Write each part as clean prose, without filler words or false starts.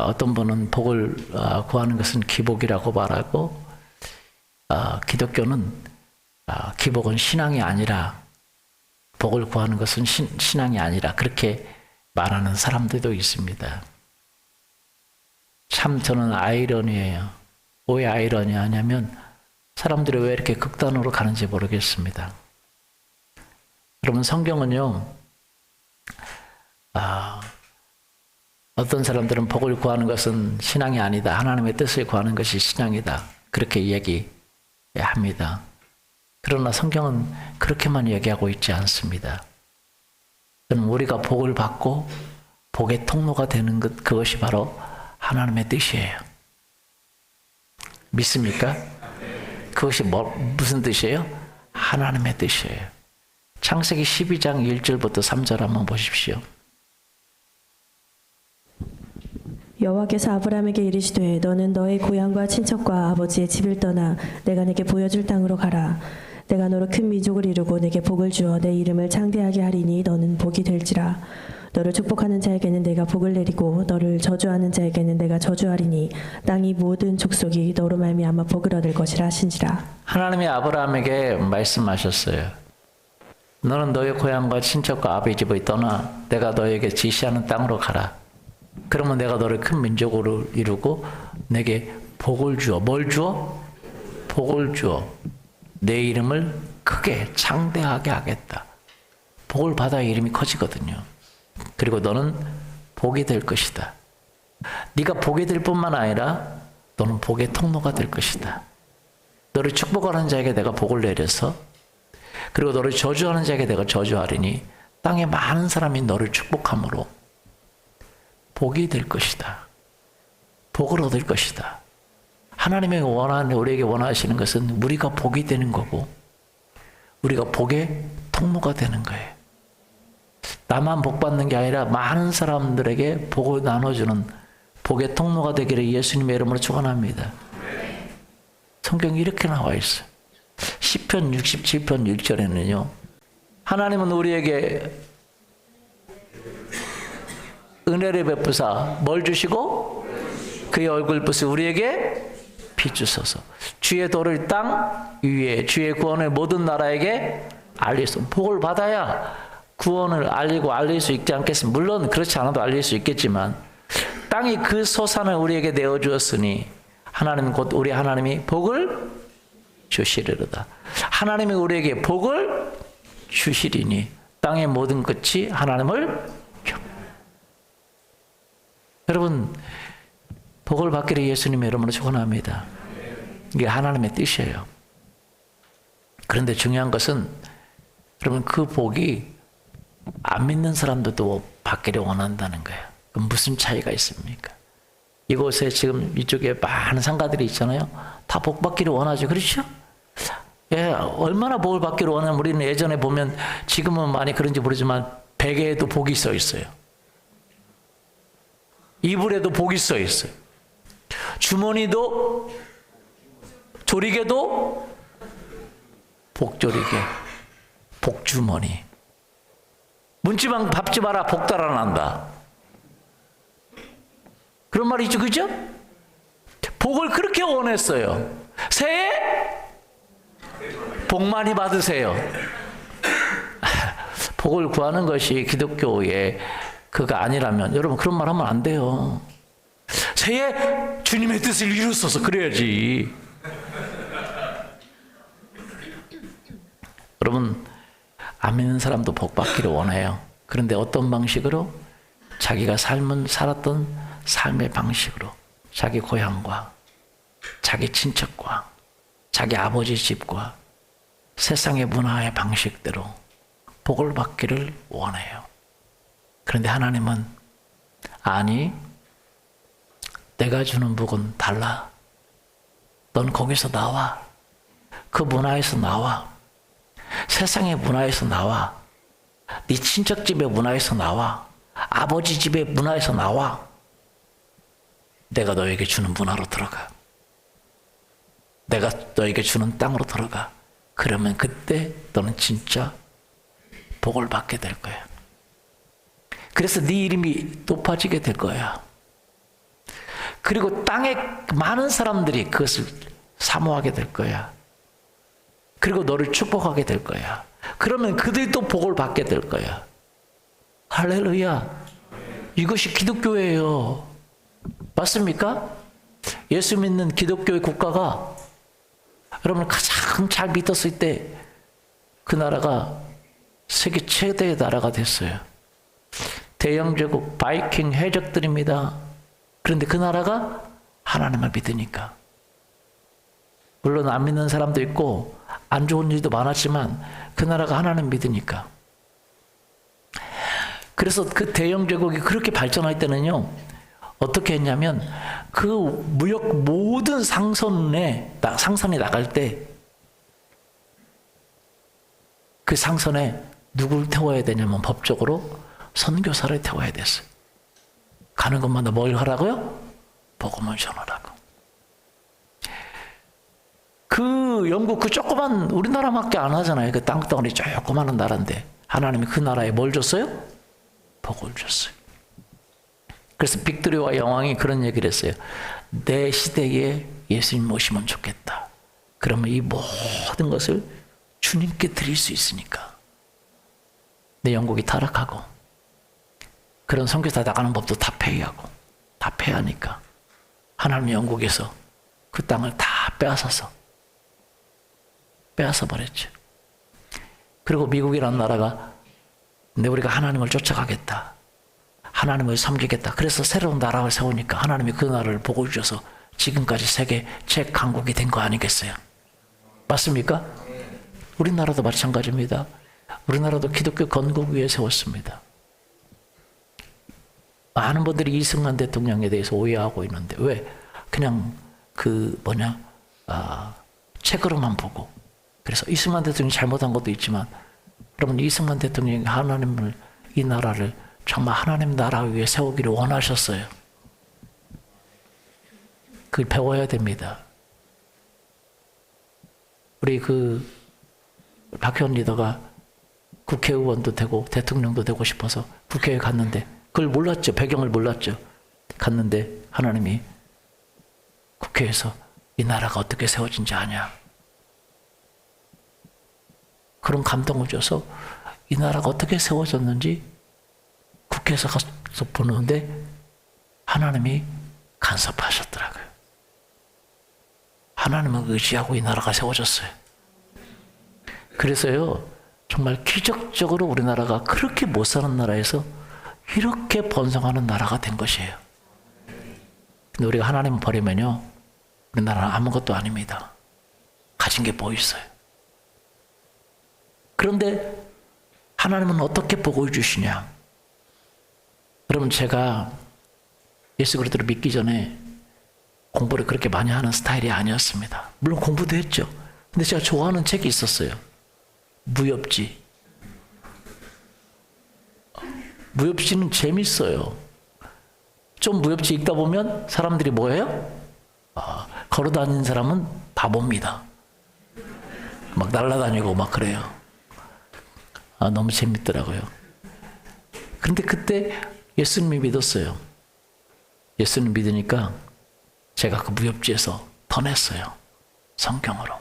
어떤 분은 복을 구하는 것은 기복이라고 말하고, 기독교는 기복은 신앙이 아니라, 복을 구하는 것은 신앙이 아니라 그렇게 말하는 사람들도 있습니다. 참 저는 아이러니예요. 왜 아이러니하냐면 사람들이 왜 이렇게 극단으로 가는지 모르겠습니다. 여러분, 성경은요, 어떤 사람들은 복을 구하는 것은 신앙이 아니다, 하나님의 뜻을 구하는 것이 신앙이다, 그렇게 얘기합니다. 그러나 성경은 그렇게만 얘기하고 있지 않습니다. 저는 우리가 복을 받고 복의 통로가 되는 것, 그것이 바로 하나님의 뜻이에요. 믿습니까? 그것이 무슨 뜻이에요? 하나님의 뜻이에요. 창세기 12장 1절부터 3절 한번 보십시오. 여호와께서 아브라함에게 이르시되 너는 너의 고향과 친척과 아버지의 집을 떠나 내가 내게 보여줄 땅으로 가라. 내가 너로 큰 민족을 이루고 내게 복을 주어 내 이름을 창대하게 하리니 너는 복이 될지라. 너를 축복하는 자에게는 내가 복을 내리고 너를 저주하는 자에게는 내가 저주하리니 땅이 모든 족속이 너로 말미암아 복을 얻을 것이라 하신지라. 하나님이 아브라함에게 말씀하셨어요. 너는 너의 고향과 친척과 아버지 집을 떠나 내가 너에게 지시하는 땅으로 가라. 그러면 내가 너를 큰 민족으로 이루고 내게 복을 주어. 뭘 주어? 복을 주어. 내 이름을 크게 창대하게 하겠다. 복을 받아야 이름이 커지거든요. 그리고 너는 복이 될 것이다. 네가 복이 될 뿐만 아니라 너는 복의 통로가 될 것이다. 너를 축복하는 자에게 내가 복을 내려서, 그리고 너를 저주하는 자에게 내가 저주하리니 땅에 많은 사람이 너를 축복함으로 복이 될 것이다. 복을 얻을 것이다. 하나님이 우리에게 원하시는 것은 우리가 복이 되는 거고, 우리가 복의 통로가 되는 거예요. 나만 복 받는 게 아니라 많은 사람들에게 복을 나눠주는 복의 통로가 되기를 예수님의 이름으로 축원합니다. 성경이 이렇게 나와 있어요. 시편 67편 1절에는요. 하나님은 우리에게 은혜를 베푸사 뭘 주시고 그의 얼굴빛을 우리에게 비추소서. 주의 도를 땅 위에 주의 구원을 모든 나라에게 알리소. 복을 받아야 구원을 알릴 수 있지 않겠습니까? 물론 그렇지 않아도 알릴 수 있겠지만 땅이 그 소산을 우리에게 내어주었으니 하나님은 곧 우리 하나님이 복을 주시리로다. 하나님이 우리에게 복을 주시리니 땅의 모든 끝이 하나님을 여러분, 복을 받기를 예수님의 이름으로 축원합니다. 이게 하나님의 뜻이에요. 그런데 중요한 것은 여러분, 그 복이 안 믿는 사람들도 받기를 원한다는 거예요. 그럼 무슨 차이가 있습니까? 이곳에 지금 이쪽에 많은 상가들이 있잖아요. 다 복 받기를 원하죠. 그렇죠? 예, 얼마나 복을 받기를 원하면 우리는 예전에 보면, 지금은 많이 그런지 모르지만 베개에도 복이 써 있어요. 이불에도 복이 써 있어요. 주머니도, 조리개도 복조리개, 복주머니. 문지방 밟지 마라, 복 달아난다. 그런 말이 있죠, 그죠? 복을 그렇게 원했어요. 새해 복 많이 받으세요. 복을 구하는 것이 기독교의 그가 아니라면 여러분 그런 말 하면 안 돼요. 새해 주님의 뜻을 이루소서 그래야지. 여러분, 안 믿는 사람도 복 받기를 원해요. 그런데 어떤 방식으로? 자기가 살았던 삶의 방식으로, 자기 고향과 자기 친척과 자기 아버지 집과 세상의 문화의 방식대로 복을 받기를 원해요. 그런데 하나님은 아니, 내가 주는 복은 달라. 넌 거기서 나와. 그 문화에서 나와. 세상의 문화에서 나와. 네 친척 집의 문화에서 나와. 아버지 집의 문화에서 나와. 내가 너에게 주는 문화로 들어가. 내가 너에게 주는 땅으로 들어가. 그러면 그때 너는 진짜 복을 받게 될 거야. 그래서 네 이름이 높아지게 될 거야. 그리고 땅에 많은 사람들이 그것을 사모하게 될 거야. 그리고 너를 축복하게 될 거야. 그러면 그들이 또 복을 받게 될 거야. 할렐루야. 이것이 기독교예요. 맞습니까? 예수 믿는 기독교의 국가가 여러분 가장 잘 믿었을 때 그 나라가 세계 최대의 나라가 됐어요. 대영제국 바이킹 해적들입니다. 그런데 그 나라가 하나님을 믿으니까. 물론 안 믿는 사람도 있고 안 좋은 일도 많았지만 그 나라가 하나님 믿으니까. 그래서 그 대영제국이 그렇게 발전할 때는요, 어떻게 했냐면 그 무역 모든 상선이 나갈 때 그 상선에 누굴 태워야 되냐면 법적으로 선교사를 태워야 됐어요. 가는 것마다 뭘 하라고요? 복음을 전하라고. 그 영국 그 조그만 우리나라밖에 안 하잖아요. 그 땅덩어리 조그마한 나라인데 하나님이 그 나라에 뭘 줬어요? 복을 줬어요. 그래서 빅토리와 여왕이 그런 얘기를 했어요. 내 시대에 예수님 오시면 좋겠다. 그러면 이 모든 것을 주님께 드릴 수 있으니까. 내 영국이 타락하고 그런 선교사 나가는 법도 다 폐위하고 다 폐하니까 하나님의 영국에서 그 땅을 다 빼앗아 버렸죠. 그리고 미국이라는 나라가 근데 우리가 하나님을 쫓아가겠다. 하나님을 섬기겠다. 그래서 새로운 나라를 세우니까 하나님이 그 나라를 복을 주셔서 지금까지 세계 최강국이 된 거 아니겠어요? 맞습니까? 우리나라도 마찬가지입니다. 우리나라도 기독교 건국 위에 세웠습니다. 많은 분들이 이승만 대통령에 대해서 오해하고 있는데 왜? 그냥 책으로만 보고. 그래서 이승만 대통령이 잘못한 것도 있지만 여러분 이승만 대통령이 하나님을 이 나라를 정말 하나님 나라 위에 세우기를 원하셨어요. 그걸 배워야 됩니다. 우리 박혜원 리더가 국회의원도 되고 대통령도 되고 싶어서 국회에 갔는데 그걸 몰랐죠. 배경을 몰랐죠. 갔는데 하나님이 국회에서 이 나라가 어떻게 세워진지 아냐. 그런 감동을 줘서 이 나라가 어떻게 세워졌는지 국회에서 가서 보는데 하나님이 간섭하셨더라고요. 하나님을 의지하고 이 나라가 세워졌어요. 그래서요, 정말 기적적으로 우리나라가 그렇게 못 사는 나라에서 이렇게 번성하는 나라가 된 것이에요. 근데 우리가 하나님을 버리면요, 우리나라는 아무것도 아닙니다. 가진 게 뭐 있어요? 그런데 하나님은 어떻게 복을 주시냐? 여러분, 제가 예수 그리스도를 믿기 전에 공부를 그렇게 많이 하는 스타일이 아니었습니다. 물론 공부도 했죠. 근데 제가 좋아하는 책이 있었어요. 무협지. 무협지는 재밌어요. 좀 무협지 읽다 보면 사람들이 뭐예요? 걸어다니는 사람은 바보입니다. 막 날아다니고 막 그래요. 너무 재밌더라고요. 그런데 그때 예수님을 믿었어요. 예수님 믿으니까 제가 그 무협지에서 터냈어요. 성경으로.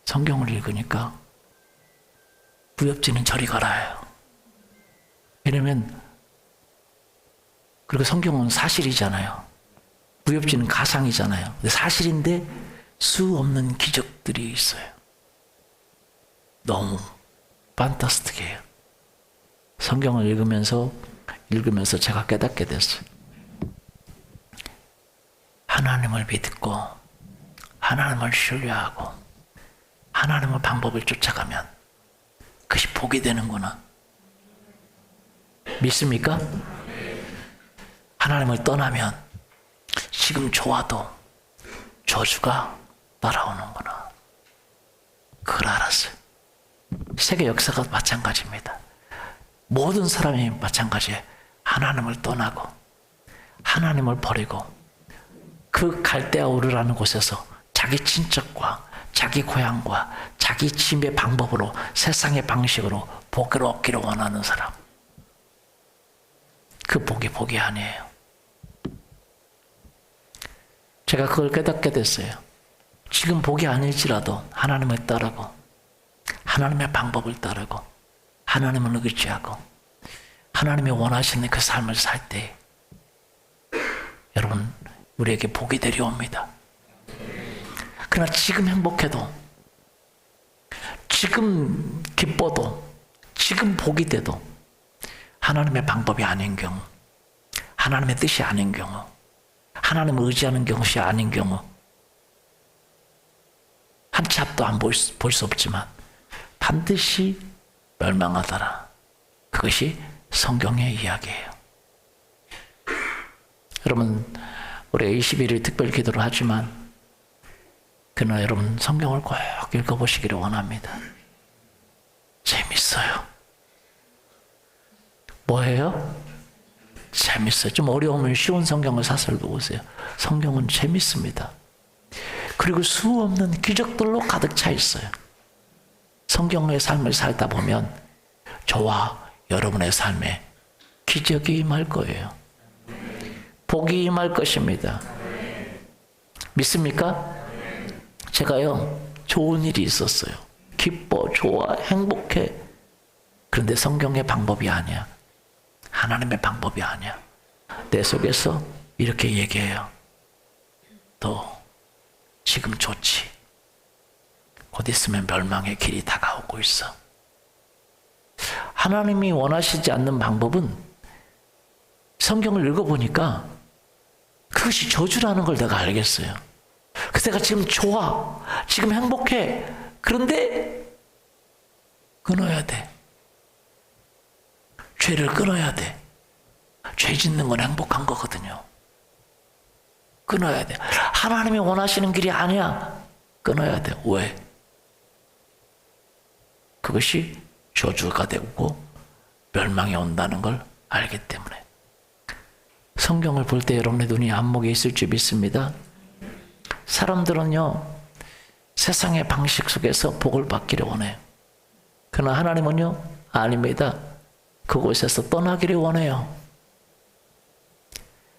성경을 읽으니까 무협지는 저리 가라요. 왜냐면 그리고 성경은 사실이잖아요. 무협지는 가상이잖아요. 근데 사실인데 수 없는 기적들이 있어요. 너무 판타스틱해요. 성경을 읽으면서 제가 깨닫게 됐어요. 하나님을 믿고 하나님을 신뢰하고 하나님의 방법을 쫓아가면 그것이 복이 되는구나. 믿습니까? 하나님을 떠나면 지금 좋아도 저주가 따라오는구나. 그걸 알았어요. 세계 역사가 마찬가지입니다. 모든 사람이 마찬가지예요. 하나님을 떠나고 하나님을 버리고 그 갈대아 우르라는 곳에서 자기 친척과 자기 고향과 자기 짐의 방법으로 세상의 방식으로 복을 얻기를 원하는 사람, 그 복이 아니에요. 제가 그걸 깨닫게 됐어요. 지금 복이 아닐지라도 하나님을 따르고 하나님의 방법을 따르고 하나님을 의지하고 하나님이 원하시는 그 삶을 살 때 여러분 우리에게 복이 내려옵니다. 그러나 지금 행복해도 지금 기뻐도 지금 복이 돼도 하나님의 방법이 아닌 경우, 하나님의 뜻이 아닌 경우, 하나님을 의지하는 것이 아닌 경우 한 치 앞도 안 볼 수 없지만 반드시 멸망하더라. 그것이 성경의 이야기예요. 여러분 우리가 21일 특별 기도를 하지만 그러나 여러분 성경을 꼭 읽어보시기를 원합니다. 재밌어요. 뭐예요? 재밌어요. 좀 어려우면 쉬운 성경을 사서 읽어보세요. 성경은 재밌습니다. 그리고 수없는 기적들로 가득 차 있어요. 성경의 삶을 살다 보면 저와 여러분의 삶에 기적이 임할 거예요. 복이 임할 것입니다. 믿습니까? 제가요 좋은 일이 있었어요. 기뻐, 좋아, 행복해. 그런데 성경의 방법이 아니야. 하나님의 방법이 아니야. 내 속에서 이렇게 얘기해요. 너 지금 좋지? 곧 있으면 멸망의 길이 다가오고 있어. 하나님이 원하시지 않는 방법은 성경을 읽어보니까 그것이 저주라는 걸 내가 알겠어요. 그래서 내가 지금 좋아, 지금 행복해. 그런데 끊어야 돼. 죄를 끊어야 돼. 죄 짓는 건 행복한 거거든요. 끊어야 돼. 하나님이 원하시는 길이 아니야. 끊어야 돼. 왜? 그것이 저주가 되고 멸망이 온다는 걸 알기 때문에. 성경을 볼 때 여러분의 눈이 안목에 있을 줄 믿습니다. 사람들은요 세상의 방식 속에서 복을 받기를 원해요. 그러나 하나님은요 아닙니다. 그곳에서 떠나기를 원해요.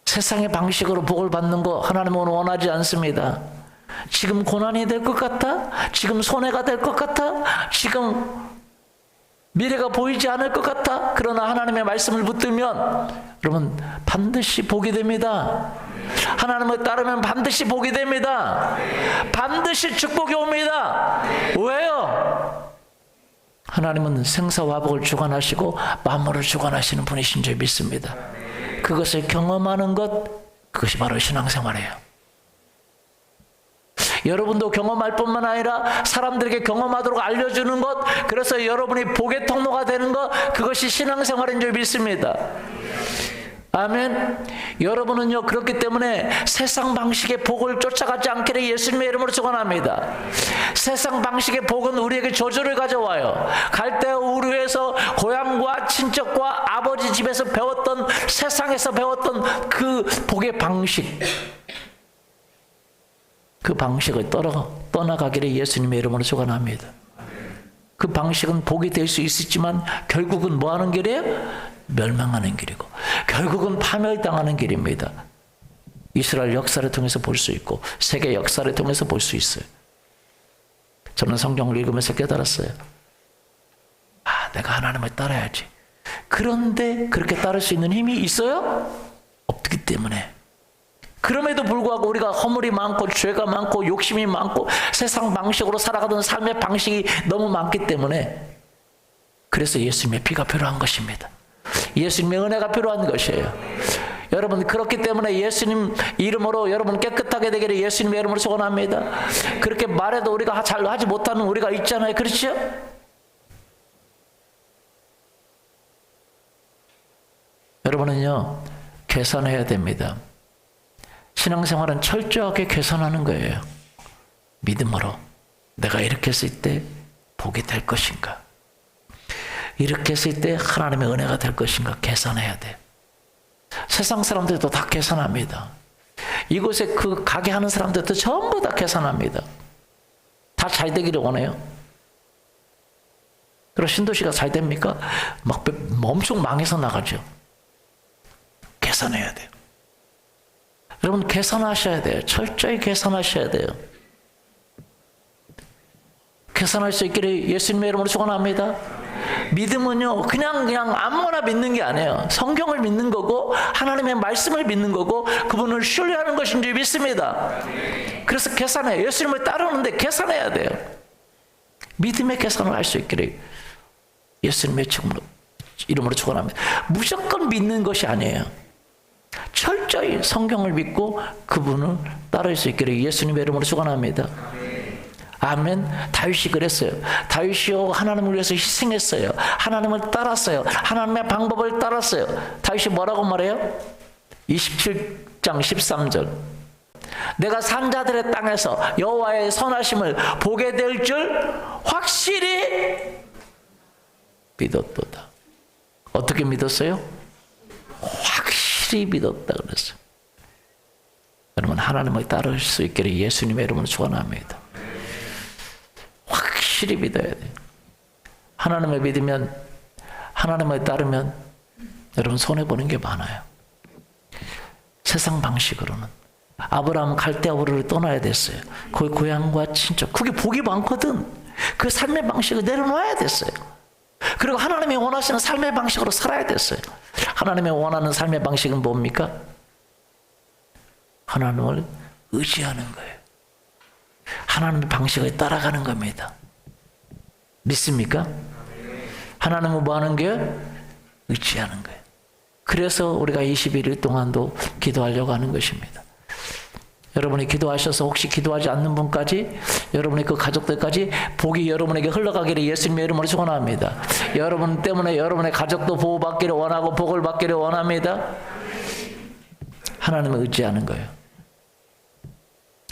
세상의 방식으로 복을 받는 거 하나님은 원하지 않습니다. 지금 고난이 될 것 같아? 지금 손해가 될 것 같아? 지금 미래가 보이지 않을 것 같아? 그러나 하나님의 말씀을 붙들면 여러분 반드시 복이 됩니다. 하나님을 따르면 반드시 복이 됩니다. 반드시 축복이 옵니다. 왜요? 하나님은 생사화복을 주관하시고 만물을 주관하시는 분이신 줄 믿습니다. 그것을 경험하는 것, 그것이 바로 신앙생활이에요. 여러분도 경험할 뿐만 아니라 사람들에게 경험하도록 알려주는 것, 그래서 여러분이 복의 통로가 되는 것, 그것이 신앙생활인 줄 믿습니다. 아멘. 여러분은요 그렇기 때문에 세상 방식의 복을 쫓아가지 않기를 예수님의 이름으로 축원합니다. 세상 방식의 복은 우리에게 저주를 가져와요. 갈대아 우르에서 고향과 친척과 아버지 집에서 배웠던, 세상에서 배웠던 그 복의 방식, 그 방식을 떠나가기를 예수님의 이름으로 축원합니다. 그 방식은 복이 될 수 있었지만 결국은 뭐 하는 길이에요? 멸망하는 길이고 결국은 파멸당하는 길입니다. 이스라엘 역사를 통해서 볼 수 있고 세계 역사를 통해서 볼 수 있어요. 저는 성경을 읽으면서 깨달았어요. 아, 내가 하나님을 따라야지. 그런데 그렇게 따를 수 있는 힘이 있어요? 없기 때문에. 그럼에도 불구하고 우리가 허물이 많고 죄가 많고 욕심이 많고 세상 방식으로 살아가던 삶의 방식이 너무 많기 때문에 그래서 예수님의 피가 필요한 것입니다. 예수님의 은혜가 필요한 것이에요. 여러분 그렇기 때문에 예수님 이름으로 여러분 깨끗하게 되기를 예수님의 이름으로 소원합니다. 그렇게 말해도 우리가 잘 하지 못하는 우리가 있잖아요. 그렇죠? 여러분은요 계산해야 됩니다. 신앙생활은 철저하게 계산하는 거예요. 믿음으로 내가 이렇게 했을 때 복이 될 것인가, 이렇게 했을 때 하나님의 은혜가 될 것인가 계산해야 돼. 세상 사람들도 다 계산합니다. 이곳에 그 가게 하는 사람들도 전부 다 계산합니다. 다 잘 되기를 원해요. 그럼 신도시가 잘 됩니까? 막 엄청 망해서 나가죠. 계산해야 돼요. 여러분 계산하셔야 돼요. 철저히 계산하셔야 돼요. 계산할 수 있기를 예수님의 이름으로 축원합니다. 믿음은요 그냥 아무거나 믿는 게 아니에요. 성경을 믿는 거고 하나님의 말씀을 믿는 거고 그분을 신뢰하는 것인 줄 믿습니다. 그래서 계산해요. 예수님을 따르는데 계산해야 돼요. 믿음의 계산을 할 수 있기를 예수님의 이름으로 축원합니다. 무조건 믿는 것이 아니에요. 철저히 성경을 믿고 그분을 따를 수 있기를 예수님의 이름으로 축원합니다. 아멘. 다윗이 그랬어요. 다윗이요 하나님을 위해서 희생했어요. 하나님을 따랐어요. 하나님의 방법을 따랐어요. 다윗이 뭐라고 말해요? 27장 13절. 내가 산자들의 땅에서 여호와의 선하심을 보게 될 줄 확실히 믿었도다. 어떻게 믿었어요? 확실히 믿었다 그랬어요. 여러분 하나님을 따를 수 있기를 예수님의 이름으로 축원합니다. 확실히 믿어야 돼요. 하나님을 믿으면, 하나님을 따르면 여러분 손해보는 게 많아요. 세상 방식으로는. 아브라함은 갈대아 우르를 떠나야 됐어요. 거기 고향과 친척, 그게 복이 많거든. 그 삶의 방식을 내려놔야 됐어요. 그리고 하나님이 원하시는 삶의 방식으로 살아야 됐어요. 하나님이 원하는 삶의 방식은 뭡니까? 하나님을 의지하는 거예요. 하나님의 방식을 따라가는 겁니다. 믿습니까? 하나님은 뭐 하는 거예요? 의지하는 거예요. 그래서 우리가 21일 동안도 기도하려고 하는 것입니다. 여러분이 기도하셔서 혹시 기도하지 않는 분까지, 여러분의 그 가족들까지 복이 여러분에게 흘러가기를 예수님의 이름으로 축원합니다. 여러분 때문에 여러분의 가족도 보호받기를 원하고 복을 받기를 원합니다. 하나님을 의지하는 거예요.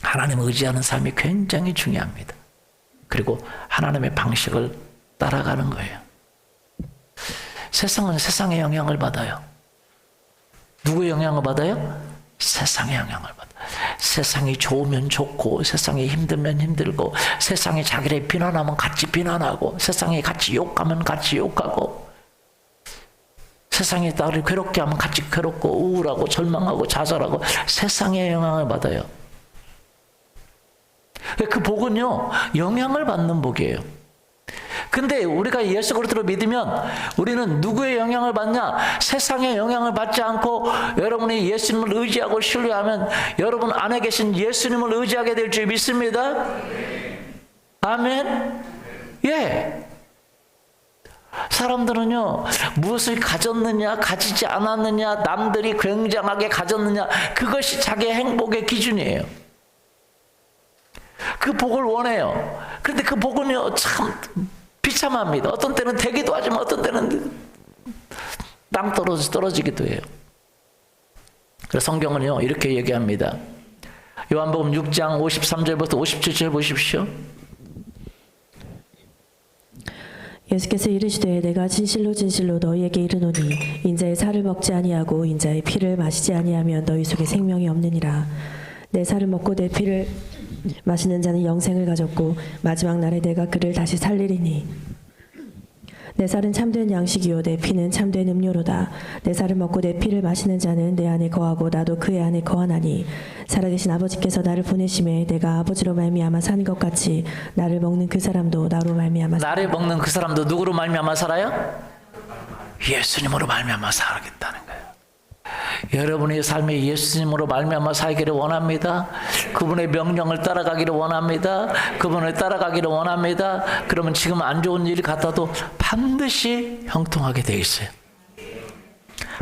하나님을 의지하는 삶이 굉장히 중요합니다. 그리고 하나님의 방식을 따라가는 거예요. 세상은 세상의 영향을 받아요. 누구의 영향을 받아요? 세상의 영향을 받아요. 세상이 좋으면 좋고, 세상이 힘들면 힘들고, 세상이 자기를 비난하면 같이 비난하고, 세상이 같이 욕하면 같이 욕하고, 세상이 나를 괴롭게 하면 같이 괴롭고, 우울하고, 절망하고, 좌절하고, 세상의 영향을 받아요. 그 복은요, 영향을 받는 복이에요. 근데 우리가 예수 그리스도를 믿으면 우리는 누구의 영향을 받냐? 세상의 영향을 받지 않고 여러분이 예수님을 의지하고 신뢰하면 여러분 안에 계신 예수님을 의지하게 될 줄 믿습니다. 아멘. 예. 사람들은요, 무엇을 가졌느냐, 가지지 않았느냐, 남들이 굉장하게 가졌느냐, 그것이 자기의 행복의 기준이에요. 그 복을 원해요. 그런데 그 복은요, 참 비참합니다. 어떤 때는 되기도 하지만 어떤 때는 땅 떨어지기도 해요. 그래서 성경은요, 이렇게 얘기합니다. 요한복음 6장 53절부터 57절 보십시오. 예수께서 이르시되 내가 진실로 진실로 너희에게 이르노니 인자의 살을 먹지 아니하고 인자의 피를 마시지 아니하면 너희 속에 생명이 없느니라. 내 살을 먹고 내 피를 마시는 자는 영생을 가졌고 마지막 날에 내가 그를 다시 살리리니 내 살은 참된 양식이요 내 피는 참된 음료로다. 내 살을 먹고 내 피를 마시는 자는 내 안에 거하고 나도 그의 안에 거하나니 살아계신 아버지께서 나를 보내심에 내가 아버지로 말미암아 사는 것 같이 나를 먹는 그 사람도 나로 말미암아 나를 먹는 그 사람도 누구로 말미암아 살아요? 예수님으로 말미암아 살겠다는 거예요. 여러분의 삶이 예수님으로 말미암아 살기를 원합니다. 그분의 명령을 따라가기를 원합니다. 그분을 따라가기를 원합니다. 그러면 지금 안 좋은 일이 같아도 반드시 형통하게 되어 있어요.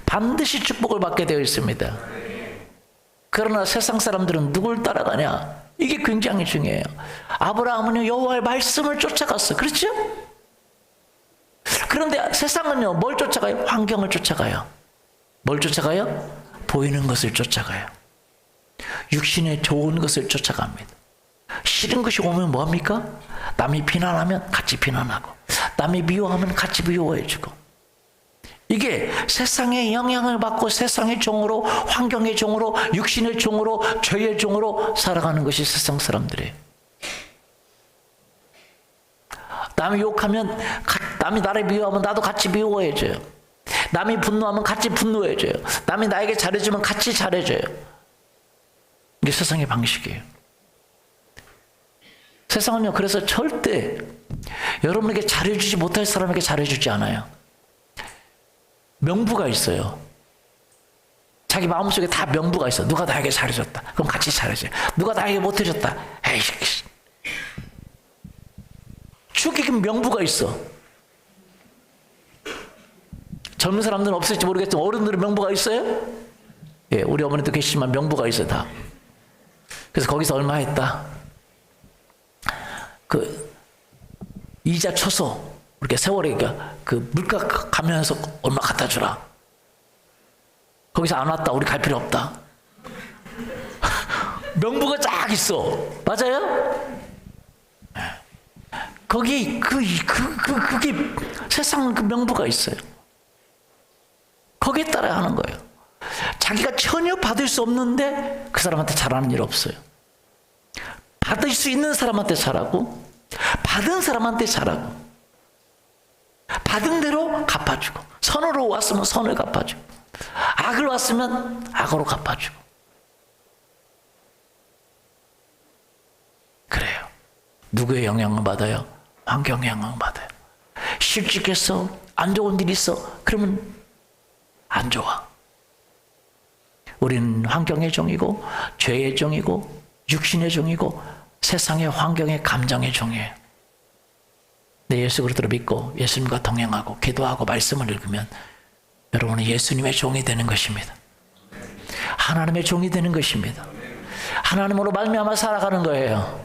반드시 축복을 받게 되어 있습니다. 그러나 세상 사람들은 누굴 따라가냐? 이게 굉장히 중요해요. 아브라함은요, 여호와의 말씀을 쫓아갔어요. 그렇죠? 그런데 세상은요, 뭘 쫓아가요? 환경을 쫓아가요. 뭘 쫓아가요? 보이는 것을 쫓아가요. 육신의 좋은 것을 쫓아갑니다. 싫은 것이 오면 뭐합니까? 남이 비난하면 같이 비난하고, 남이 미워하면 같이 미워해주고. 이게 세상의 영향을 받고 세상의 종으로, 환경의 종으로, 육신의 종으로, 죄의 종으로 살아가는 것이 세상 사람들이에요. 남이 욕하면, 남이 나를 미워하면 나도 같이 미워해줘요. 남이 분노하면 같이 분노해줘요. 남이 나에게 잘해주면 같이 잘해줘요. 이게 세상의 방식이에요. 세상은요, 그래서 절대 여러분에게 잘해주지 못할 사람에게 잘해주지 않아요. 명부가 있어요. 자기 마음속에 다 명부가 있어. 누가 나에게 잘해줬다. 그럼 같이 잘해줘. 누가 나에게 못해줬다. 에이, 죽이긴 명부가 있어. 젊은 사람들은 없을지 모르겠지만 어른들은 명부가 있어요? 예, 우리 어머니도 계시지만 명부가 있어요, 다. 그래서 거기서 얼마 했다. 그 이자 쳐서 이렇게 세월에 그 물가 가면서 얼마 갖다 주라. 거기서 안 왔다. 우리 갈 필요 없다. 명부가 쫙 있어. 맞아요? 거기 그게 세상은 그 명부가 있어요. 거기에 따라 하는 거예요. 자기가 전혀 받을 수 없는데 그 사람한테 잘하는 일 없어요. 받을 수 있는 사람한테 잘하고 받은 사람한테 잘하고 받은 대로 갚아주고 선으로 왔으면 선을 갚아주고 악을 왔으면 악으로 갚아주고 그래요. 누구의 영향을 받아요? 환경의 영향을 받아요. 실직해서 안 좋은 일 있어. 그러면 안 좋아. 우리는 환경의 종이고 죄의 종이고 육신의 종이고 세상의 환경의 감정의 종이에요. 내 예수 그리스도를 믿고 예수님과 동행하고 기도하고 말씀을 읽으면 여러분은 예수님의 종이 되는 것입니다. 하나님의 종이 되는 것입니다. 하나님으로 말미암아 살아가는 거예요.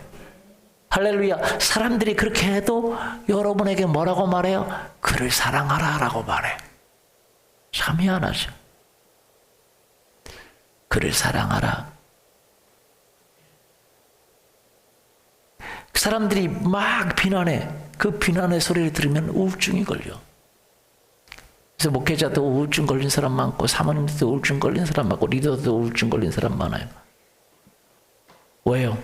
할렐루야. 사람들이 그렇게 해도 여러분에게 뭐라고 말해요? 그를 사랑하라 라고 말해요. 참 희한하죠. 그를 사랑하라. 사람들이 막 비난해. 그 비난의 소리를 들으면 우울증이 걸려. 그래서 목회자도 우울증 걸린 사람 많고 사모님도 우울증 걸린 사람 많고 리더도 우울증 걸린 사람 많아요. 왜요?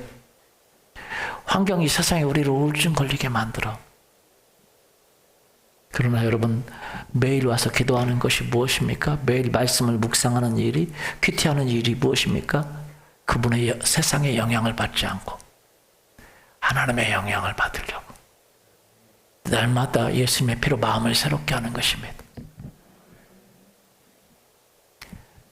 환경이 세상에 우리를 우울증 걸리게 만들어. 그러나 여러분 매일 와서 기도하는 것이 무엇입니까? 매일 말씀을 묵상하는 일이 큐티하는 일이 무엇입니까? 그분의 세상의 영향을 받지 않고 하나님의 영향을 받으려고 날마다 예수님의 피로 마음을 새롭게 하는 것입니다.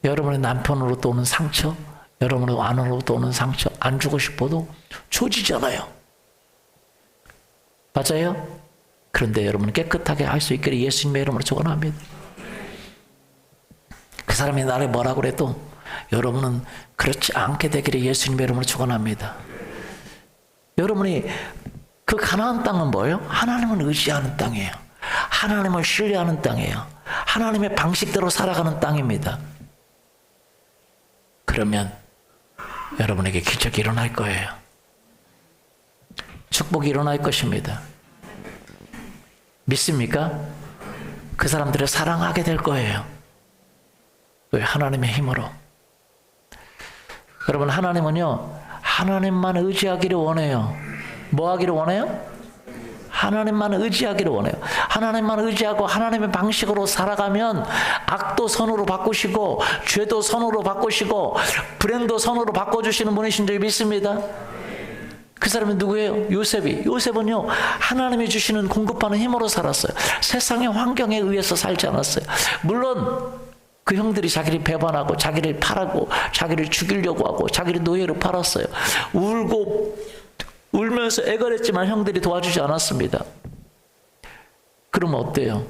여러분의 남편으로부터 오는 상처, 여러분의 아내로부터 오는 상처 안 주고 싶어도 줘지잖아요. 맞아요? 그런데 여러분은 깨끗하게 할 수 있기를 예수님의 이름으로 축원합니다. 그 사람이 나를 뭐라 그래도 여러분은 그렇지 않게 되기를 예수님의 이름으로 축원합니다. 여러분이 그 가나안 땅은 뭐예요? 하나님을 의지하는 땅이에요. 하나님을 신뢰하는 땅이에요. 하나님의 방식대로 살아가는 땅입니다. 그러면 여러분에게 기적이 일어날 거예요. 축복이 일어날 것입니다. 믿습니까? 그 사람들을 사랑하게 될 거예요. 왜? 하나님의 힘으로. 여러분 하나님은요 하나님만 의지하기를 원해요. 뭐 하기를 원해요? 하나님만 의지하기를 원해요. 하나님만 의지하고 하나님의 방식으로 살아가면 악도 선으로 바꾸시고 죄도 선으로 바꾸시고 불행도 선으로 바꿔주시는 분이신 줄 믿습니다. 그 사람은 누구예요? 요셉은요 하나님이 주시는 공급하는 힘으로 살았어요. 세상의 환경에 의해서 살지 않았어요. 물론 그 형들이 자기를 배반하고 자기를 팔고 자기를 죽이려고 하고 자기를 노예로 팔았어요. 울면서 애걸했지만 형들이 도와주지 않았습니다. 그러면 어때요?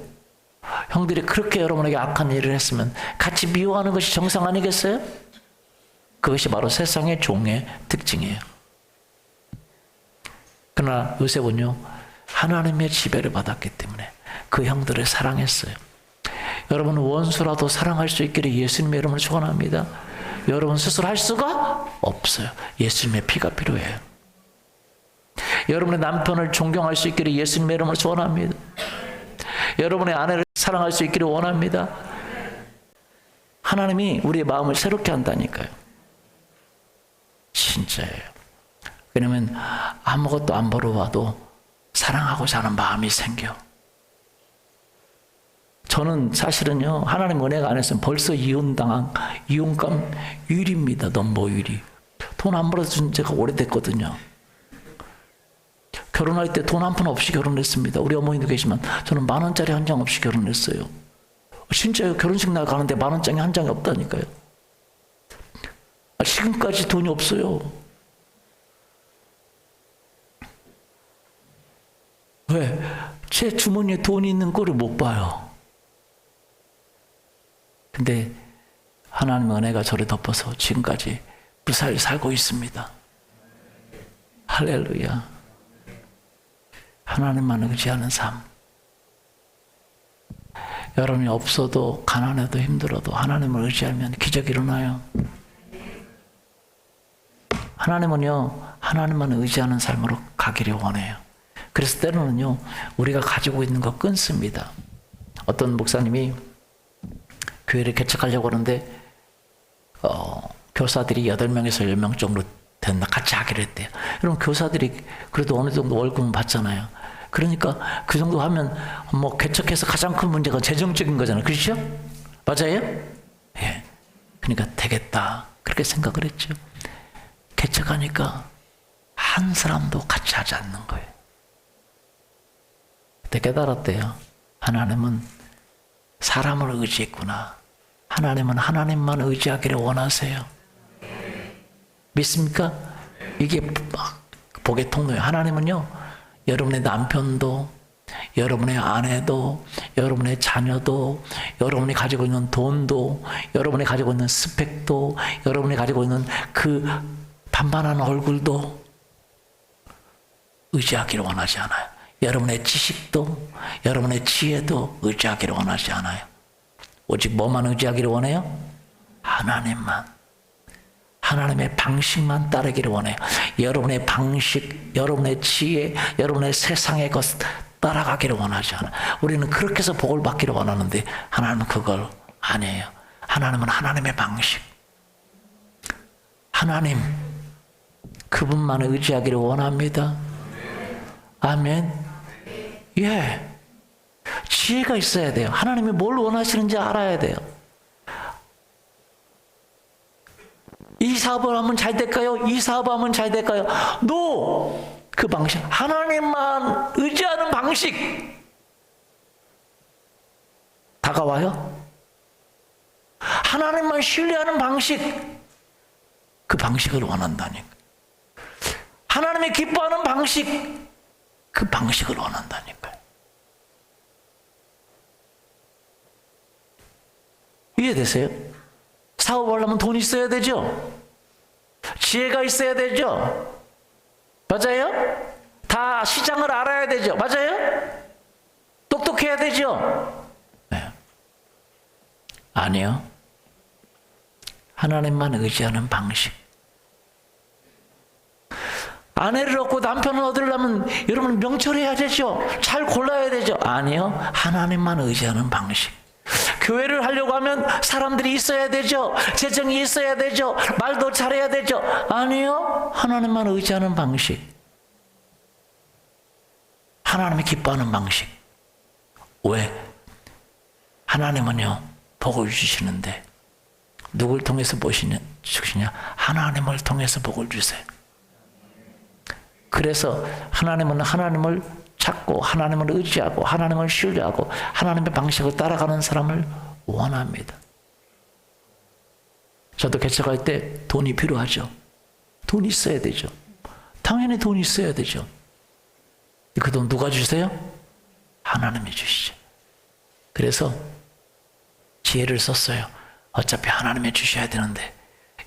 형들이 그렇게 여러분에게 악한 일을 했으면 같이 미워하는 것이 정상 아니겠어요? 그것이 바로 세상의 종의 특징이에요. 그러나 요셉은요 하나님의 지배를 받았기 때문에 그 형들을 사랑했어요. 여러분은 원수라도 사랑할 수 있기를 예수님의 이름으로 축원합니다. 여러분 스스로 할 수가 없어요. 예수님의 피가 필요해요. 여러분의 남편을 존경할 수 있기를 예수님의 이름으로 축원합니다. 여러분의 아내를 사랑할 수 있기를 원합니다. 하나님이 우리의 마음을 새롭게 한다니까요. 진짜예요. 왜냐면 아무것도 안 벌어와도 사랑하고자 하는 마음이 생겨. 저는 사실은요 하나님 은혜가 안 했으면 벌써 이혼감 유일입니다. 넘버유리. 돈 안 벌어준 지가 오래됐거든요. 결혼할 때 돈 한 푼 없이 결혼했습니다. 우리 어머니도 계시지만 저는 10,000원짜리 한 장 없이 결혼했어요. 진짜요. 결혼식 날 가는데 10,000원짜리 한 장이 없다니까요. 지금까지 돈이 없어요. 왜? 제 주머니에 돈이 있는 꼴을 못 봐요. 근데 하나님의 은혜가 저를 덮어서 지금까지 무사히 살고 있습니다. 할렐루야. 하나님만 의지하는 삶. 여러분이 없어도 가난해도 힘들어도 하나님을 의지하면 기적이 일어나요. 하나님은요, 하나님만 의지하는 삶으로 가기를 원해요. 그래서 때로는요, 우리가 가지고 있는 거 끊습니다. 어떤 목사님이 교회를 개척하려고 하는데 교사들이 8명에서 10명 정도 된다 같이 하기로 했대요. 여러분 교사들이 그래도 어느 정도 월급은 받잖아요. 그러니까 그 정도 하면 뭐 개척해서 가장 큰 문제가 재정적인 거잖아요. 그렇죠? 맞아요? 예. 그러니까 되겠다 그렇게 생각을 했죠. 개척하니까 한 사람도 같이 하지 않는 거예요. 그때 깨달았대요. 하나님은 사람을 의지했구나. 하나님은 하나님만 의지하기를 원하세요. 믿습니까? 이게 복의 통로예요. 하나님은요, 여러분의 남편도, 여러분의 아내도, 여러분의 자녀도, 여러분이 가지고 있는 돈도, 여러분이 가지고 있는 스펙도, 여러분이 가지고 있는 그 반반한 얼굴도 의지하기를 원하지 않아요. 여러분의 지식도, 여러분의 지혜도 의지하기를 원하지 않아요. 오직 뭐만 의지하기를 원해요? 하나님만. 하나님의 방식만 따르기를 원해요. 여러분의 방식, 여러분의 지혜, 여러분의 세상의 것 따라가기를 원하지 않아요. 우리는 그렇게 해서 복을 받기를 원하는데 하나님은 그걸 아니에요. 하나님은 하나님의 방식. 하나님, 그분만 의지하기를 원합니다. 아멘. 예. 지혜가 있어야 돼요. 하나님이 뭘 원하시는지 알아야 돼요. 이 사업을 하면 잘 될까요? 이 사업을 하면 잘 될까요? No! 그 방식. 하나님만 의지하는 방식. 다가와요? 하나님만 신뢰하는 방식. 그 방식을 원한다니까. 하나님이 기뻐하는 방식. 그 방식을 원한다니까요. 이해되세요? 사업을 하려면 돈이 있어야 되죠? 지혜가 있어야 되죠? 맞아요? 다 시장을 알아야 되죠? 맞아요? 똑똑해야 되죠? 네. 아니요. 하나님만 의지하는 방식. 아내를 얻고 남편을 얻으려면 여러분 명철해야 되죠? 잘 골라야 되죠? 아니요. 하나님만 의지하는 방식. 교회를 하려고 하면 사람들이 있어야 되죠? 재정이 있어야 되죠? 말도 잘해야 되죠? 아니요. 하나님만 의지하는 방식. 하나님이 기뻐하는 방식. 왜? 하나님은요, 복을 주시는데 누굴 통해서 주시냐? 하나님을 통해서 복을 주세요. 그래서 하나님은 하나님을 찾고 하나님을 의지하고 하나님을 신뢰하고 하나님의 방식을 따라가는 사람을 원합니다. 저도 개척할 때 돈이 필요하죠. 돈이 있어야 되죠. 당연히 돈이 있어야 되죠. 그 돈 누가 주세요? 하나님이 주시죠. 그래서 지혜를 썼어요. 어차피 하나님이 주셔야 되는데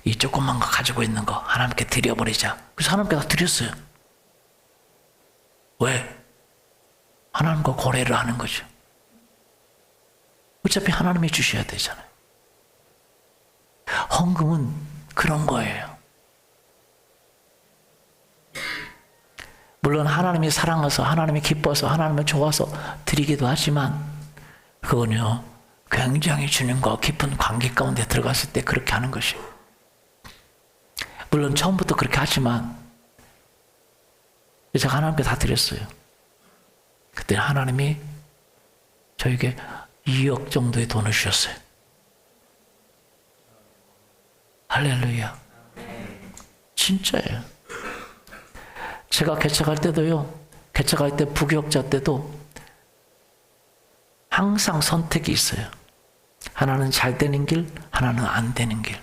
이 조그만 거 가지고 있는 거 하나님께 드려버리자. 그래서 하나님께 다 드렸어요. 왜? 하나님과 거래를 하는 거죠. 어차피 하나님이 주셔야 되잖아요. 헌금은 그런 거예요. 물론 하나님이 사랑해서 하나님이 기뻐서 하나님이 좋아서 드리기도 하지만 그건요 굉장히 주님과 깊은 관계 가운데 들어갔을 때 그렇게 하는 것이에요. 물론 처음부터 그렇게 하지만 제가 하나님께 다 드렸어요. 그때 하나님이 저에게 2억 정도의 돈을 주셨어요. 진짜예요. 제가 개척할 때도요, 개척할 때 부교육자 때도 항상 선택이 있어요. 하나는 잘 되는 길, 하나는 안 되는 길.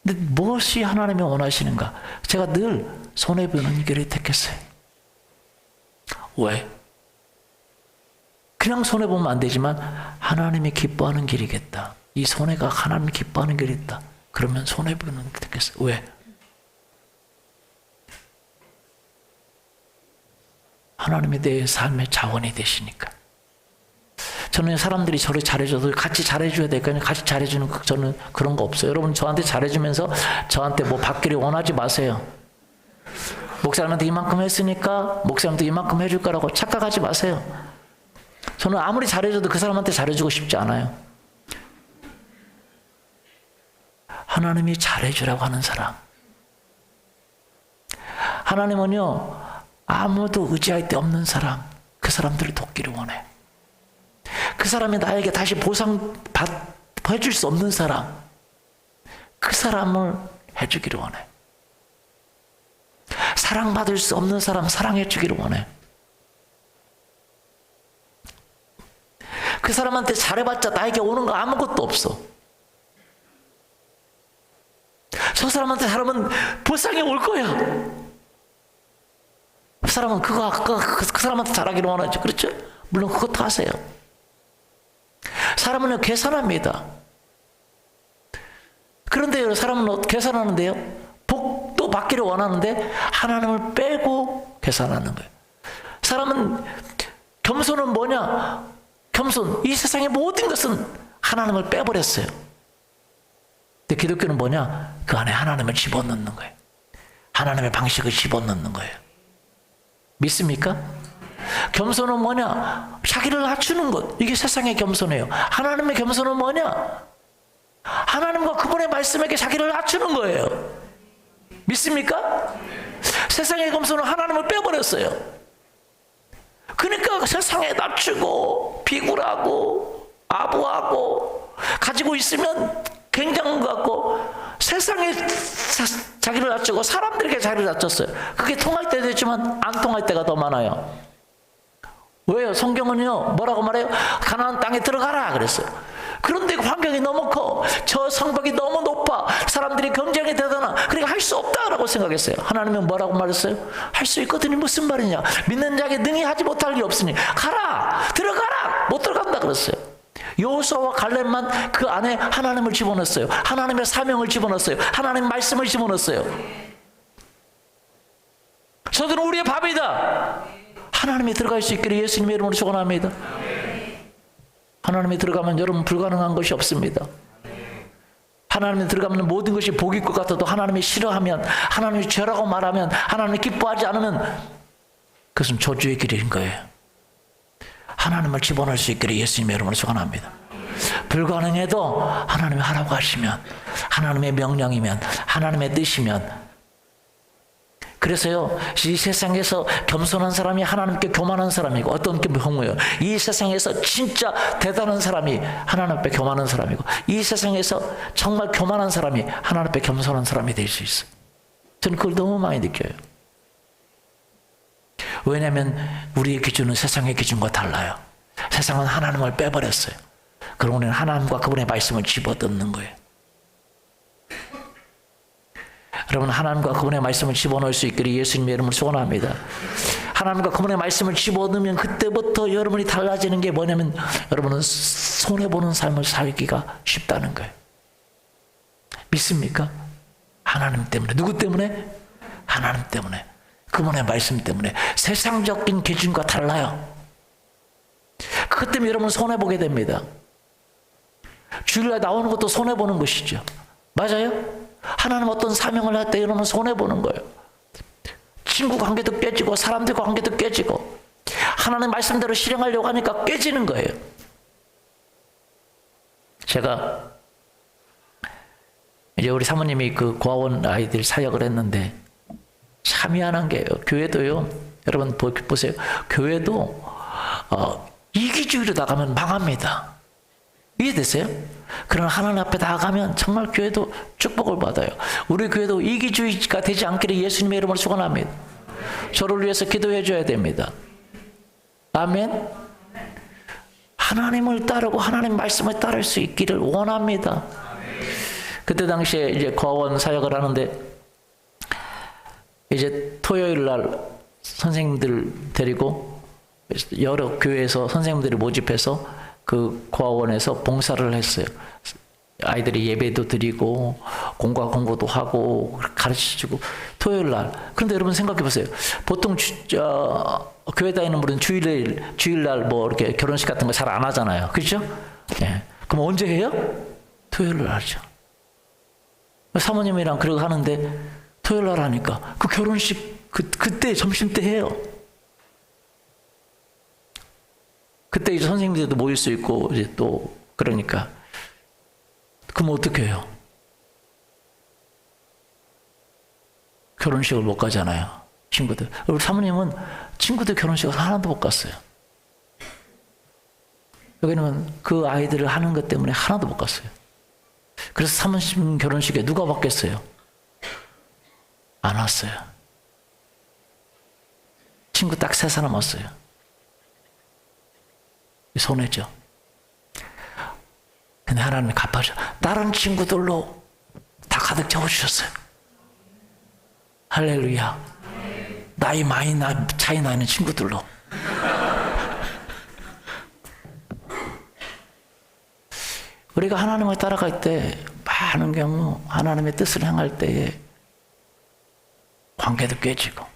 근데 무엇이 하나님이 원하시는가? 제가 늘 손해보는 길을 택했어요. 왜? 그냥 손해보면 안 되지만 하나님이 기뻐하는 길이겠다. 이 손해가 하나님이 기뻐하는 길이다. 그러면 손해보는 길을 택했어요. 왜? 하나님이 내 삶의 자원이 되시니까. 저는 사람들이 저를 잘해줘도 같이 잘해줘야 될까요? 같이 잘해주는 저는 그런 거 없어요. 여러분 저한테 잘해주면서 저한테 뭐 받기를 원하지 마세요. 목사님한테 이만큼 했으니까 목사님한테 이만큼 해줄 거라고 착각하지 마세요. 저는 아무리 잘해줘도 그 사람한테 잘해주고 싶지 않아요. 하나님이 잘해주라고 하는 사람. 하나님은요, 아무도 의지할 데 없는 사람, 그 사람들을 돕기를 원해. 그 사람이 나에게 다시 해줄 수 없는 사람, 그 사람을 해주기를 원해. 사랑받을 수 없는 사람 사랑해주기를 원해. 그 사람한테 잘해봤자 나에게 오는 거 아무것도 없어. 저 사람한테 잘하면 보상이 올 거야. 그 사람은 그 사람한테 잘하기를 원하죠. 그렇죠? 물론 그것도 하세요. 사람은 계산합니다. 그런데 사람은 계산하는데요, 복도 받기를 원하는데 하나님을 빼고 계산하는 거예요. 사람은 겸손은 뭐냐? 겸손, 이 세상의 모든 것은 하나님을 빼버렸어요. 근데 기독교는 뭐냐? 그 안에 하나님을 집어넣는 거예요. 하나님의 방식을 집어넣는 거예요. 믿습니까? 겸손은 뭐냐? 자기를 낮추는 것. 이게 세상의 겸손이에요. 하나님의 겸손은 뭐냐? 하나님과 그분의 말씀에게 자기를 낮추는 거예요. 믿습니까? 세상의 겸손은 하나님을 빼버렸어요. 그러니까 세상에 낮추고 비굴하고 아부하고 가지고 있으면 굉장한 것 같고, 세상에 자기를 낮추고 사람들에게 자기를 낮췄어요. 그게 통할 때도 있지만 안 통할 때가 더 많아요. 왜요? 성경은요, 뭐라고 말해요? 가나안 땅에 들어가라 그랬어요. 그런데 환경이 너무 커, 저 성벽이 너무 높아, 사람들이 경쟁이 대단하, 그러니까 할 수 없다라고 생각했어요. 하나님은 뭐라고 말했어요? 할 수 있거든요. 무슨 말이냐? 믿는 자에게 능히 하지 못할 일이 없으니 가라, 들어가라. 못 들어간다 그랬어요. 여호수아와 갈렙만 그 안에 하나님을 집어넣었어요. 하나님의 사명을 집어넣었어요. 하나님의 말씀을 집어넣었어요. 저들은 우리의 밥이다. 하나님이 들어갈 수 있기를 예수님의 이름으로 축원합니다. 하나님이 들어가면 여러분 불가능한 것이 없습니다. 하나님이 들어가면 모든 것이 복일 것 같아도 하나님이 싫어하면, 하나님이 죄라고 말하면, 하나님이 기뻐하지 않으면 그것은 저주의 길인 거예요. 하나님을 집어넣을 수 있기를 예수님의 이름으로 축원합니다. 불가능해도 하나님이 하라고 하시면, 하나님의 명령이면, 하나님의 뜻이면. 그래서요, 이 세상에서 겸손한 사람이 하나님께 교만한 사람이고, 어떤 경우예요? 이 세상에서 진짜 대단한 사람이 하나님 앞에 교만한 사람이고, 이 세상에서 정말 교만한 사람이 하나님 앞에 겸손한 사람이 될 수 있어요. 저는 그걸 너무 많이 느껴요. 왜냐하면 우리의 기준은 세상의 기준과 달라요. 세상은 하나님을 빼버렸어요. 그러고 우리는 하나님과 그분의 말씀을 집어넣는 거예요. 여러분, 하나님과 그분의 말씀을 집어넣을 수 있기를 예수님의 이름으로 축원합니다. 하나님과 그분의 말씀을 집어넣으면 그때부터 여러분이 달라지는 게 뭐냐면, 여러분은 손해보는 삶을 살기가 쉽다는 거예요. 믿습니까? 하나님 때문에. 누구 때문에? 하나님 때문에. 그분의 말씀 때문에. 세상적인 기준과 달라요. 그것 때문에 여러분 손해보게 됩니다. 주일날 나오는 것도 손해보는 것이죠. 맞아요? 하나님 어떤 사명을 할 때 여러분 손해보는 거예요. 친구 관계도 깨지고 사람들 관계도 깨지고, 하나님 말씀대로 실행하려고 하니까 깨지는 거예요. 제가 이제 우리 사모님이 그 고아원 아이들 사역을 했는데 참 미안한 게요, 교회도요, 여러분 보세요, 교회도 이기주의로 나가면 망합니다. 이해되세요? 그러나 하나님 앞에 나아가면 정말 교회도 축복을 받아요. 우리 교회도 이기주의가 되지 않기를 예수님의 이름으로 축원합니다. 저를 위해서 기도해 줘야 됩니다. 아멘. 하나님을 따르고 하나님 말씀을 따를 수 있기를 원합니다. 그때 당시에 이제 거원 사역을 하는데 이제 토요일 날 선생님들 데리고 여러 교회에서 선생님들이 모집해서 그 고아원에서 봉사를 했어요. 아이들이 예배도 드리고 공부도 하고 가르쳐주고 토요일 날. 그런데 여러분 생각해 보세요. 보통 교회 다니는 분은 주일날 뭐 이렇게 결혼식 같은 거 잘 안 하잖아요. 그렇죠? 예. 그럼 언제 해요? 토요일 날 하죠. 사모님이랑 그러고 하는데 토요일 날 하니까 그 결혼식 그때 점심 때 해요. 그때 이제 선생님들도 모일 수 있고 이제 또 그러니까 그럼 어떻게 해요? 결혼식을 못 가잖아요. 친구들. 우리 사모님은 친구들 결혼식을 하나도 못 갔어요. 왜냐면 그 아이들을 하는 것 때문에 하나도 못 갔어요. 그래서 사모님 결혼식에 누가 왔겠어요? 안 왔어요. 친구 딱 3사람 왔어요. 손해죠. 근데 하나님이 갚아줘. 다른 친구들로 다 가득 채워주셨어요. 할렐루야. 나이 많이 차이 나는 친구들로. 우리가 하나님을 따라갈 때 많은 경우 하나님의 뜻을 행할 때에 관계도 깨지고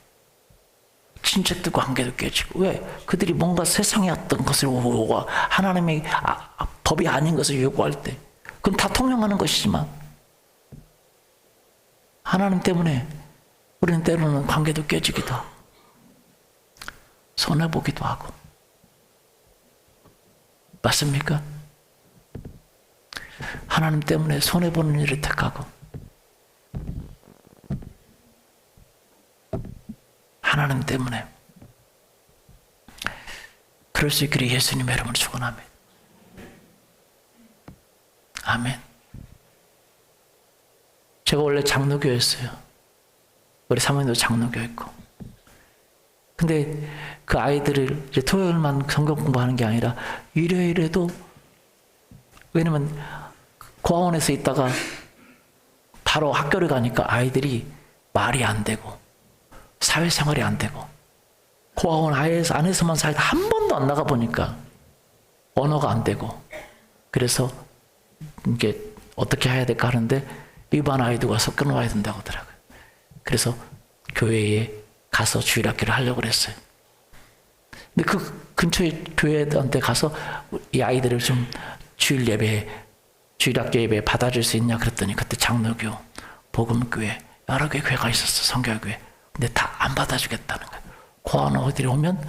친척들 관계도 깨지고. 왜? 그들이 뭔가 세상에 어떤 것을 요구하고 하나님의 법이 아닌 것을 요구할 때 그건 다 통용하는 것이지만 하나님 때문에 우리는 때로는 관계도 깨지기도 하고 손해보기도 하고. 맞습니까? 하나님 때문에 손해보는 일을 택하고 하나님 때문에 그럴 수 있기를 예수님의 이름으로 축원합니다. 아멘. 제가 원래 장로교였어요. 우리 사모님도 장로교였고. 근데 그 아이들을 이제 토요일만 성경 공부하는 게 아니라 일요일에도, 왜냐면 고아원에서 있다가 바로 학교를 가니까 아이들이 말이 안 되고 사회생활이 안 되고 고아원 안에서만 살다 한 번도 안 나가 보니까 언어가 안 되고, 그래서 이게 어떻게 해야 될까 하는데 일반 아이들 와서 끊어와야 된다고 하더라고요. 그래서 교회에 가서 주일학교를 하려고 그랬어요. 근데 그 근처에 교회한테 가서 이 아이들을 좀 주일학교 예배 받아줄 수 있냐 그랬더니 그때 장로교, 복음교회, 여러 개 교회가 있었어, 성결교회. 근데 다 안 받아주겠다는 거예요. 고아원 어디로 오면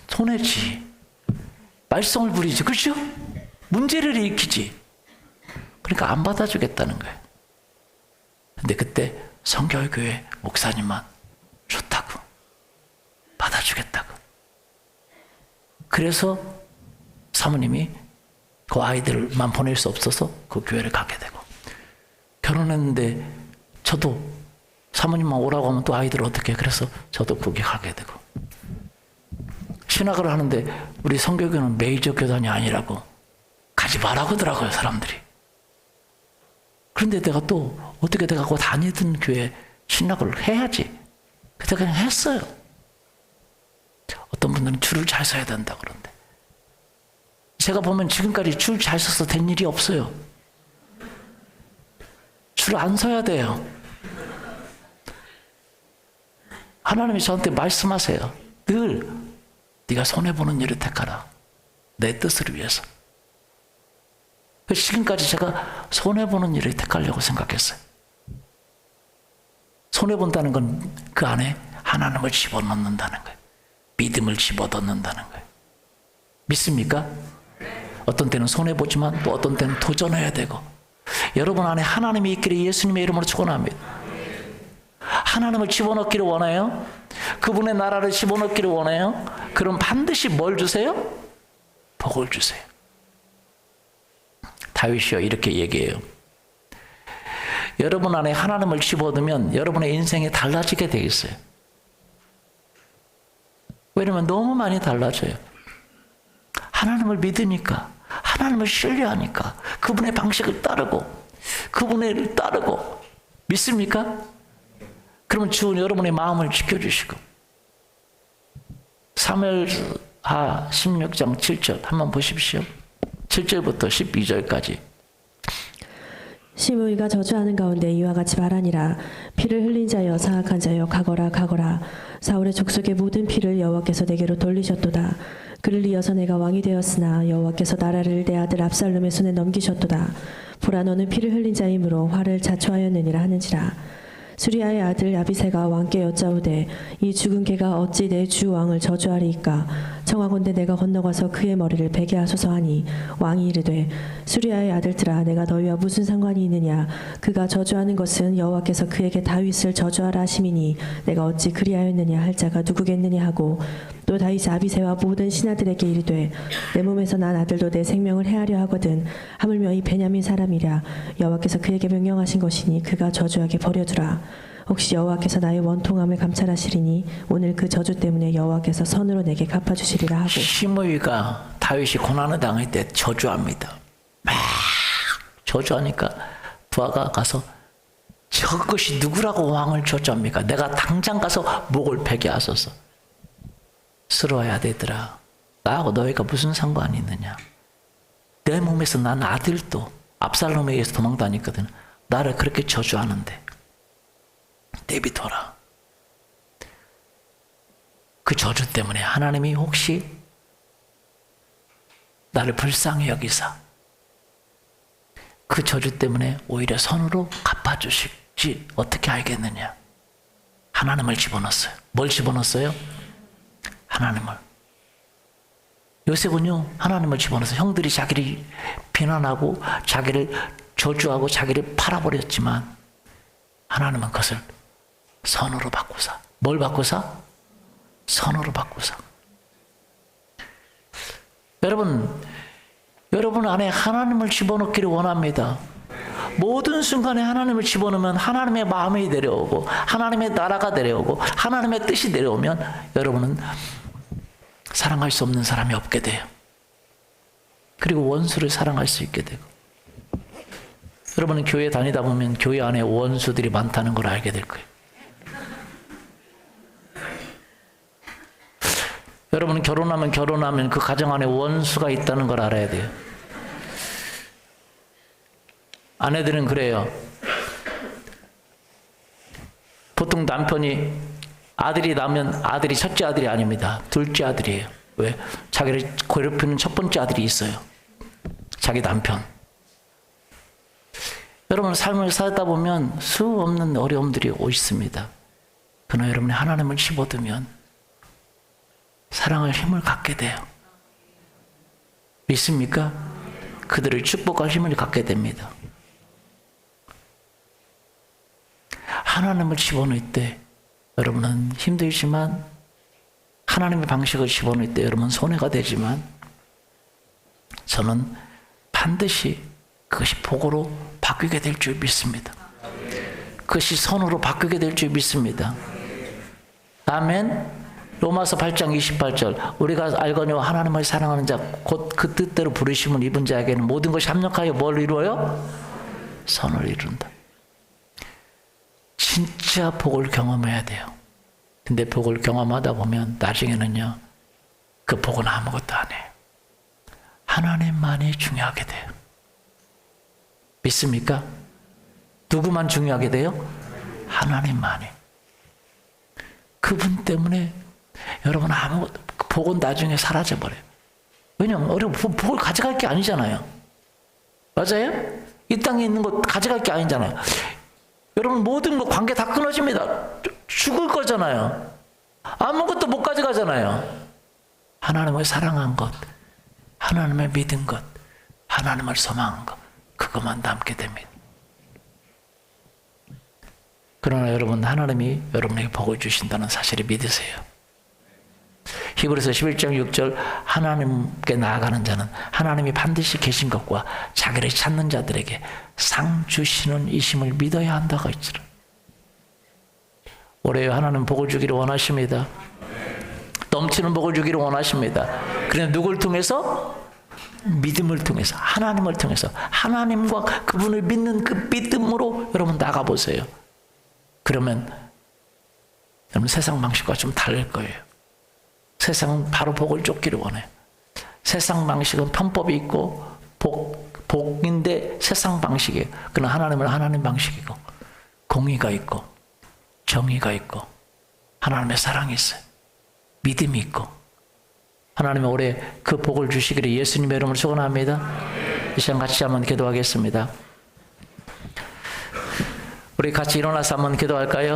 손해지, 말썽을 부리지, 그렇죠? 문제를 일으키지. 그러니까 안 받아주겠다는 거예요. 근데 그때 성결교회 목사님만 좋다고, 받아주겠다고. 그래서 사모님이 그 아이들만 보낼 수 없어서 그 교회를 가게 되고, 결혼했는데 저도 사모님만 오라고 하면 또 아이들 어떻게 해? 그래서 저도 거기 가게 되고. 신학을 하는데 우리 성결교는 메이저 교단이 아니라고 가지 말라고 하더라고요, 사람들이. 그런데 내가 또 어떻게 내가 그 다니던 교회 신학을 해야지. 그때 그냥 했어요. 어떤 분들은 줄을 잘 서야 된다 그러는데 제가 보면 지금까지 줄 잘 서서 된 일이 없어요. 줄 안 서야 돼요. 하나님이 저한테 말씀하세요. 늘 네가 손해보는 일을 택하라. 내 뜻을 위해서. 지금까지 제가 손해보는 일을 택하려고 생각했어요. 손해본다는 건 그 안에 하나님을 집어넣는다는 거예요. 믿음을 집어넣는다는 거예요. 믿습니까? 어떤 때는 손해보지만 또 어떤 때는 도전해야 되고. 여러분 안에 하나님이 있기를 예수님의 이름으로 축원합니다. 하나님을 집어넣기를 원해요? 그분의 나라를 집어넣기를 원해요? 그럼 반드시 뭘 주세요? 복을 주세요. 다윗이요 이렇게 얘기해요. 여러분 안에 하나님을 집어넣으면 여러분의 인생이 달라지게 돼 있어요. 왜냐면 너무 많이 달라져요. 하나님을 믿으니까, 하나님을 신뢰하니까, 그분의 방식을 따르고, 그분의 일을 따르고, 믿습니까? 그러면 주는 여러분의 마음을 지켜주시고. 사무엘하 16장 7절 한번 보십시오. 7절부터 12절까지. 시므이가 저주하는 가운데 이와 같이 말하니라. 피를 흘린 자여 사악한 자여 가거라 가거라. 사울의 족속의 모든 피를 여호와께서 내게로 돌리셨도다. 그를 이어서 내가 왕이 되었으나 여호와께서 나라를 내 아들 압살롬의 손에 넘기셨도다. 보라 너는 피를 흘린 자이므로 화를 자초하였느니라 하는지라. 수리아의 아들 야비새가 왕께 여짜오되 이 죽은 개가 어찌 내 주 왕을 저주하리이까. 청하건대 내가 건너가서 그의 머리를 베게 하소서 하니 왕이 이르되 수리아의 아들들아 내가 너희와 무슨 상관이 있느냐. 그가 저주하는 것은 여호와께서 그에게 다윗을 저주하라 하심이니 내가 어찌 그리하였느냐 할 자가 누구겠느냐 하고 또 다윗이 아비새와 모든 신하들에게 이르되 내 몸에서 난 아들도 내 생명을 해하려 하거든. 하물며 이 베냐민 사람이랴. 여호와께서 그에게 명령하신 것이니 그가 저주하게 버려두라. 혹시 여호와께서 나의 원통함을 감찰하시리니 오늘 그 저주 때문에 여호와께서 선으로 내게 갚아주시리라 하고. 시므이가 다윗이 고난을 당할 때 저주합니다. 막 저주하니까 부하가 가서 저것이 누구라고 왕을 저주합니까? 내가 당장 가서 목을 베게 하소서. 스루아야 되더라. 나하고 너희가 무슨 상관이 있느냐. 내 몸에서 난 아들도 압살롬에 의해서 도망다녔거든. 나를 그렇게 저주하는데 내비둬라. 그 저주 때문에 하나님이 혹시 나를 불쌍히 여기사 그 저주 때문에 오히려 선으로 갚아주실지 어떻게 알겠느냐. 하나님을 집어넣었어요. 뭘 집어넣었어요? 하나님을. 요셉은요 하나님을 집어넣어서 형들이 자기를 비난하고 자기를 저주하고 자기를 팔아버렸지만 하나님은 그것을 선으로 바꾸사. 뭘 바꾸사? 선으로 바꾸사. 여러분 안에 하나님을 집어넣기를 원합니다. 모든 순간에 하나님을 집어넣으면 하나님의 마음이 내려오고 하나님의 나라가 내려오고 하나님의 뜻이 내려오면 여러분은 사랑할 수 없는 사람이 없게 돼요. 그리고 원수를 사랑할 수 있게 되고. 여러분은 교회 다니다 보면 교회 안에 원수들이 많다는 걸 알게 될 거예요. 여러분은 결혼하면 그 가정 안에 원수가 있다는 걸 알아야 돼요. 아내들은 그래요. 보통 남편이 아들이 나면 아들이 첫째 아들이 아닙니다. 둘째 아들이에요. 왜? 자기를 괴롭히는 첫 번째 아들이 있어요. 자기 남편. 여러분 삶을 살다 보면 수 없는 어려움들이 있습니다. 그러나 여러분이 하나님을 집어두면 사랑할 힘을 갖게 돼요. 믿습니까? 그들을 축복할 힘을 갖게 됩니다. 하나님을 집어넣을 때 여러분은 힘들지만 하나님의 방식을 집어넣을 때 여러분 손해가 되지만 저는 반드시 그것이 복으로 바뀌게 될 줄 믿습니다. 그것이 선으로 바뀌게 될 줄 믿습니다. 아멘. 로마서 8장 28절 우리가 알거니와 하나님을 사랑하는 자 곧 그 뜻대로 부르심을 입은 자에게는 모든 것이 합력하여 뭘 이루어요? 선을 이룬다. 진짜 복을 경험해야 돼요. 근데 복을 경험하다 보면 나중에는요 그 복은 아무것도 안 해요. 하나님만이 중요하게 돼요. 믿습니까? 누구만 중요하게 돼요? 하나님만이. 그분 때문에 여러분 아무것도 복은 나중에 사라져버려요. 왜냐하면 여러분 복을 가져갈 게 아니잖아요. 맞아요? 이 땅에 있는 거 가져갈 게 아니잖아요. 여러분 모든 거 관계 다 끊어집니다. 죽을 거잖아요. 아무것도 못 가져가잖아요. 하나님을 사랑한 것, 하나님을 믿은 것, 하나님을 소망한 것, 그것만 남게 됩니다. 그러나 여러분 하나님이 여러분에게 복을 주신다는 사실을 믿으세요. 히브리서 11장 6절 하나님께 나아가는 자는 하나님이 반드시 계신 것과 자기를 찾는 자들에게 상 주시는 이심을 믿어야 한다고 했지라. 올해 하나님 복을 주기를 원하십니다. 넘치는 복을 주기를 원하십니다. 그런데 누굴 통해서? 믿음을 통해서, 하나님을 통해서, 하나님과 그분을 믿는 그 믿음으로 여러분 나가보세요. 그러면 여러분 세상 방식과 좀 다를 거예요. 세상은 바로 복을 쫓기를 원해요. 세상 방식은 편법이 있고 복인데 세상 방식이에요. 그러나 하나님은 하나님 방식이고 공의가 있고 정의가 있고 하나님의 사랑이 있어요. 믿음이 있고 하나님은 올해 그 복을 주시기를 예수님의 이름으로 축원합니다. 이 시간 같이 한번 기도하겠습니다. 우리 같이 일어나서 한번 기도할까요?